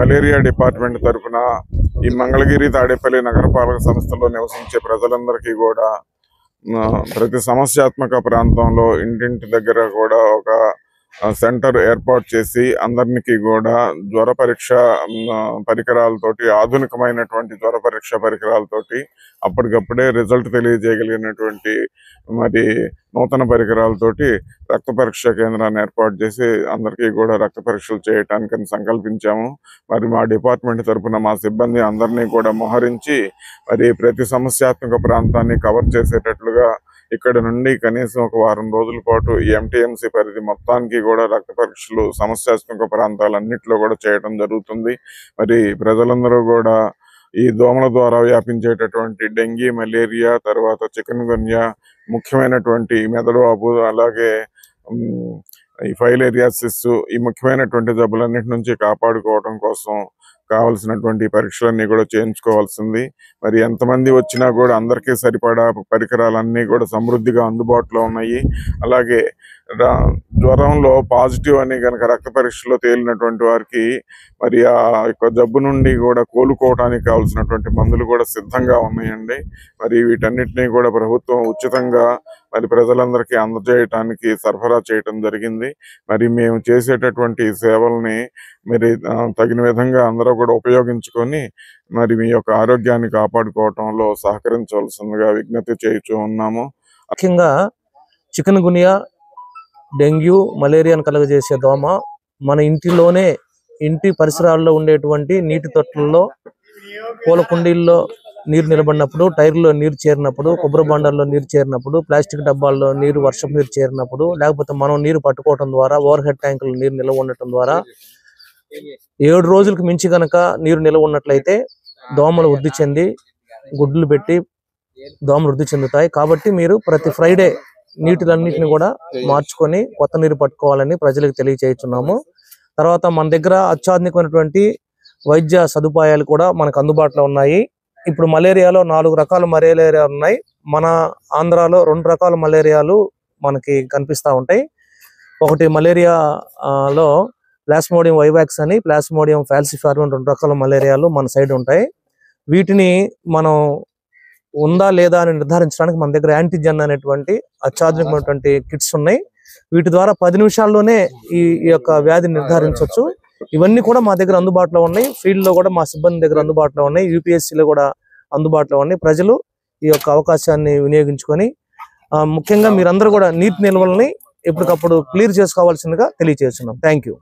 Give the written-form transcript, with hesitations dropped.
Malaria department తరఫున ఈ మంగళగిరి తాడేపల్లి నగరపాలక సంస్థలో నివసించే ప్రజలందరికీ కూడా ప్రతి సమస్యాత్మక ప్రాంతంలో ఇంటింటి దగ్గర కూడా ఒక సెంటర్ ఏర్పాటు చేసి అందరికీ కూడా జ్వర పరీక్ష పరికరాలతోటి, ఆధునికమైనటువంటి జ్వర పరీక్ష పరికరాలతోటి అప్పటికప్పుడే రిజల్ట్ తెలియజేయగలిగినటువంటి మరి నూతన పరికరాలతోటి రక్త పరీక్ష కేంద్రాన్ని ఏర్పాటు చేసి అందరికీ కూడా రక్త పరీక్షలు చేయటానికి సంకల్పించాము. మరి మా డిపార్ట్మెంట్ తరఫున మా సిబ్బంది అందరినీ కూడా మోహరించి మరి ప్రతి సమస్యాత్మక ప్రాంతాన్ని కవర్ చేసేటట్లుగా ఇక్కడ నుండి కనీసం ఒక వారం రోజుల పాటు ఎంటీఎంసీ పరిధి మొత్తానికి కూడా రక్త పరీక్షలు సమస్యాత్మక ప్రాంతాలన్నింటిలో కూడా చేయడం జరుగుతుంది. మరి ప్రజలందరూ కూడా ఈ దోమల ద్వారా వ్యాపించేటటువంటి డెంగీ, మలేరియా, తర్వాత చికెన్ గున్యా, ముఖ్యమైనటువంటి మెదడు వాపు, అలాగే ఈ ఫైలేరియాసిస్, ఈ ముఖ్యమైనటువంటి జబ్బులన్నిటి నుంచి కాపాడుకోవడం కోసం కావాల్సినటువంటి పరీక్షలన్నీ కూడా చేయించుకోవాల్సింది. మరి ఎంతమంది వచ్చినా కూడా అందరికీ సరిపడా పరికరాలన్నీ కూడా సమృద్ధిగా అందుబాటులో ఉన్నాయి. అలాగే జ్వరంలో పాజిటివ్ అని కనుక రక్త పరీక్షలో తేలినటువంటి వారికి మరి ఆ యొక్క జబ్బు నుండి కూడా కోలుకోవడానికి కావాల్సినటువంటి మందులు కూడా సిద్ధంగా ఉన్నాయండి. మరి వీటన్నిటినీ కూడా ప్రభుత్వం ఉచితంగా మరి ప్రజలందరికీ అందజేయటానికి సరఫరా చేయటం జరిగింది. మరి మేము చేసేటటువంటి సేవల్ని మరి తగిన విధంగా అందరూ కూడా ఉపయోగించుకొని మరి మీ యొక్క ఆరోగ్యాన్ని కాపాడుకోవటంలో సహకరించవలసిందిగా విజ్ఞప్తి చేయించు ఉన్నాము. ముఖ్యంగా చికెన్ గునియా, డెంగ్యూ, మలేరియాను కలుగజేసే దోమ మన ఇంటిలోనే, ఇంటి పరిసరాల్లో ఉండేటువంటి నీటి తొట్టుల్లో, పూల కుండీల్లో నీరు నిలబడినప్పుడు, టైర్లో నీరు చేరినప్పుడు, కొబ్బరి బండాల్లో నీరు చేరినప్పుడు, ప్లాస్టిక్ డబ్బాల్లో నీరు, వర్షపు నీరు చేరినప్పుడు, లేకపోతే మనం నీరు పట్టుకోవడం ద్వారా, ఓవర్ హెడ్ ట్యాంకులు నీరు నిల్వ ఉండటం ద్వారా 7 రోజులకు మించి కనుక నీరు నిల్వ ఉన్నట్లయితే దోమలు వృద్ధి చెంది గుడ్లు పెట్టి దోమలు వృద్ధి చెందుతాయి. కాబట్టి మీరు ప్రతి ఫ్రైడే నీటిలన్నింటిని కూడా మార్చుకొని కొత్త నీరు పట్టుకోవాలని ప్రజలకు తెలియచేస్తున్నాము. తర్వాత మన దగ్గర అత్యాధునికమైనటువంటి వైద్య సదుపాయాలు కూడా మనకు అందుబాటులో ఉన్నాయి. ఇప్పుడు మలేరియాలో 4 రకాల మలేరియా ఉన్నాయి. మన ఆంధ్రాలో 2 రకాల మలేరియాలు మనకి కనిపిస్తూ ఉంటాయి. ఒకటి మలేరియాలో ప్లాస్మోడియం వైవాక్స్ అని, ప్లాస్మోడియం ఫాల్సిఫారం 2 రకాల మలేరియాలు మన సైడ్ ఉంటాయి. వీటిని మనం ఉందా లేదా అని నిర్ధారించడానికి మన దగ్గర యాంటీజెన్ అనేటువంటి అత్యాధునికమైనటువంటి కిట్స్ ఉన్నాయి. వీటి ద్వారా 10 నిమిషాల్లోనే ఈ యొక్క వ్యాధిని నిర్ధారించవచ్చు. ఇవన్నీ కూడా మా దగ్గర అందుబాటులో ఉన్నాయి. ఫీల్డ్ లో కూడా మా సిబ్బంది దగ్గర అందుబాటులో ఉన్నాయి. యూపీఎస్సీలో కూడా అందుబాటులో ఉన్నాయి. ప్రజలు ఈ యొక్క అవకాశాన్ని వినియోగించుకొని ముఖ్యంగా మీరందరూ కూడా నీటి నిల్వల్ని ఎప్పటికప్పుడు క్లియర్ చేసుకోవాల్సిందిగా తెలియజేస్తున్నాం. Thank you.